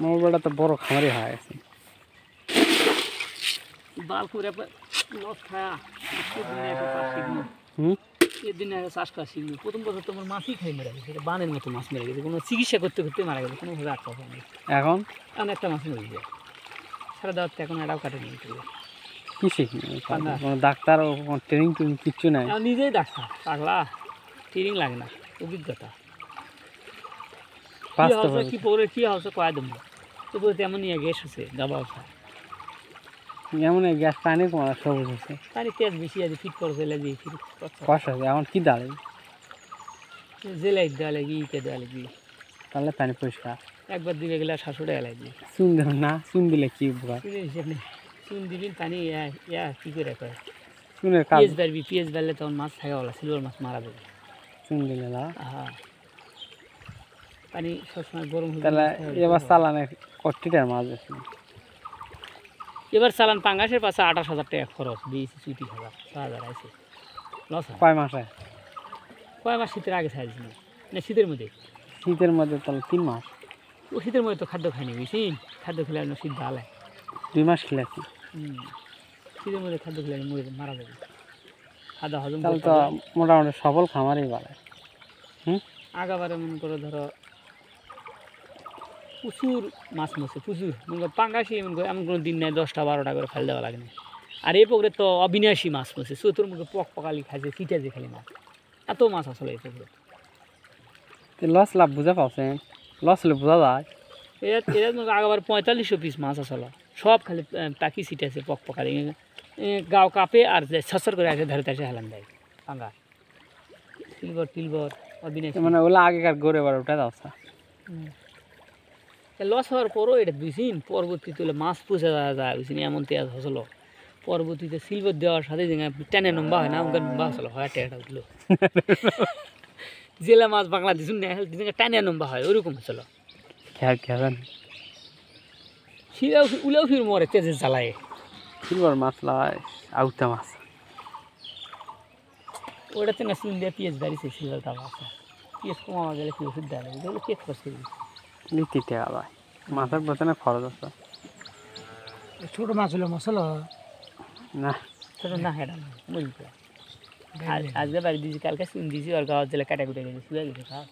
মোর বেটা তো বড় খামারি হয়ে গেছে বাল করে লস খায়া এদিন আগে চাষ করা শিখলো প্রথম বছর তোমার মাছই খাই মেরে গেছে বানের মতো মাছ মেরে গেছে কোনো চিকিৎসা করতে করতে মারা গেছে কোনোভাবে আটকা হয়নি এখন একটা মাছ মরে যায় সারা দেওয়ার তো এখন এটাও কাটে নিতে কি শিখি কোনো ডাক্তার ট্রেনিং ট্রেনিং কিচ্ছু নাই নিজেই ডাক্তার পাগলা ট্রেনিং লাগে না অভিজ্ঞতা কি পরে কি হচ্ছে কয়া দেবো তো বলতে এমন নিয়ে গ্যাস আছে দাবা আছে এমন গ্যাস পানি কমার সবুজ আছে পানি তেজ বেশি আছে ফিট করে ফেলে দিয়ে ফিট কষ্ট আছে এখন কি দাঁড়াই জেলাই দেওয়া লাগি ইতে দেওয়া লাগি তাহলে পানি পরিষ্কার একবার দিবে গেলে 700 টাকা লাগবে চুন দেব না চুন দিলে কি উপকার হিসেব নেই চুন দিবি পানি কী করে কয় চুনের কাজ পিএস বাড়লে তখন মাছ থাকা বলা সিলভার মাছ মারা যাবে চুন দিলে না হ্যাঁ পানি সবসময় গরম তাহলে এবার চালানে কটিটার মাছ আছে এবার চালান পাঙ্গাসের পাশে 28,000 টাকা খরচ দিয়েছি 34,000 আছে লস কয় মাসে কয় মাস শীতের আগে ছাড়ছি না শীতের মধ্যে তাহলে 3 মাস ও শীতের মধ্যে তো খাদ্য খাইনি বেশি খাদ্য খেলে শীত ভালো 2 মাস খেলেছি শীতের মধ্যে খাদ্য খেলে মরে মারা যাবে খাদ্য হজম তাহলে তো মোটামুটি সফল খামারই বাড়ে আগাবারে মনে করো ধরো প্রচুর মাছ মরছে প্রচুর মনে করো পাঙ্গাসি এমন কোনো দিন নেই 10টা 12টা করে ফেল দেওয়া লাগে না আর এই পুকুরে তো অবিনাশী মাছ মরছে চতুর্মুখে পকালি খাইছে ফিটে যে খালি মাছ এত মাছ আসলে এই পুকুরে লস লাভ বুঝা পাচ্ছেন লস হলে বোঝা যায় এরা আগাবার 4500 পিস মাছ আসলে সব খালি টাকি সিটে আছে পকালি গাও কাপে আর ছসর করে আছে ধারে তাসে হেলান দেয় পাঙ্গা টিলবর অবিনাশী মানে ওগুলো আগেকার গড়ে বার ওটা যাচ্ছে লস হওয়ার পরও এটা বুঝিন পরবর্তীতে মাছ পুষে যাওয়া যায় বুঝিন এমন তেজ হসলো পরবর্তীতে সিলভার দেওয়ার সাথে টেনে নম্বা হয় না ওখানে নম্বা হসলো হয় টেটা উঠলো জেলা মাছ বাংলাদেশ টানে নম্বা হয় ওরকম হচ্ছিল খেয়াল উলেও ফির মরে তেজে জ্বালায় সিলভার মাছ লাই আউটা মাছ ওটাতে না চুন দিয়ে পিঁয়াজ বাড়িছে সিলভার দাম আছে পিঁয়াজ কমাওয়া গেলে কি ওষুধ দেওয়া লাগবে ওগুলো কে খরচ করবি লিখতে টাকা ভাই মাছের পেছনে খরচ আছে ছোটো মাছ হলো মশলা না ছোটো না হেঁটা বুঝলি আজকে বাড়ি দিয়েছি কালকে চুন দিয়েছি আর গাওয়ার জেলে কাটা কুটে গেছে শুয়ে গেছে খাওয়া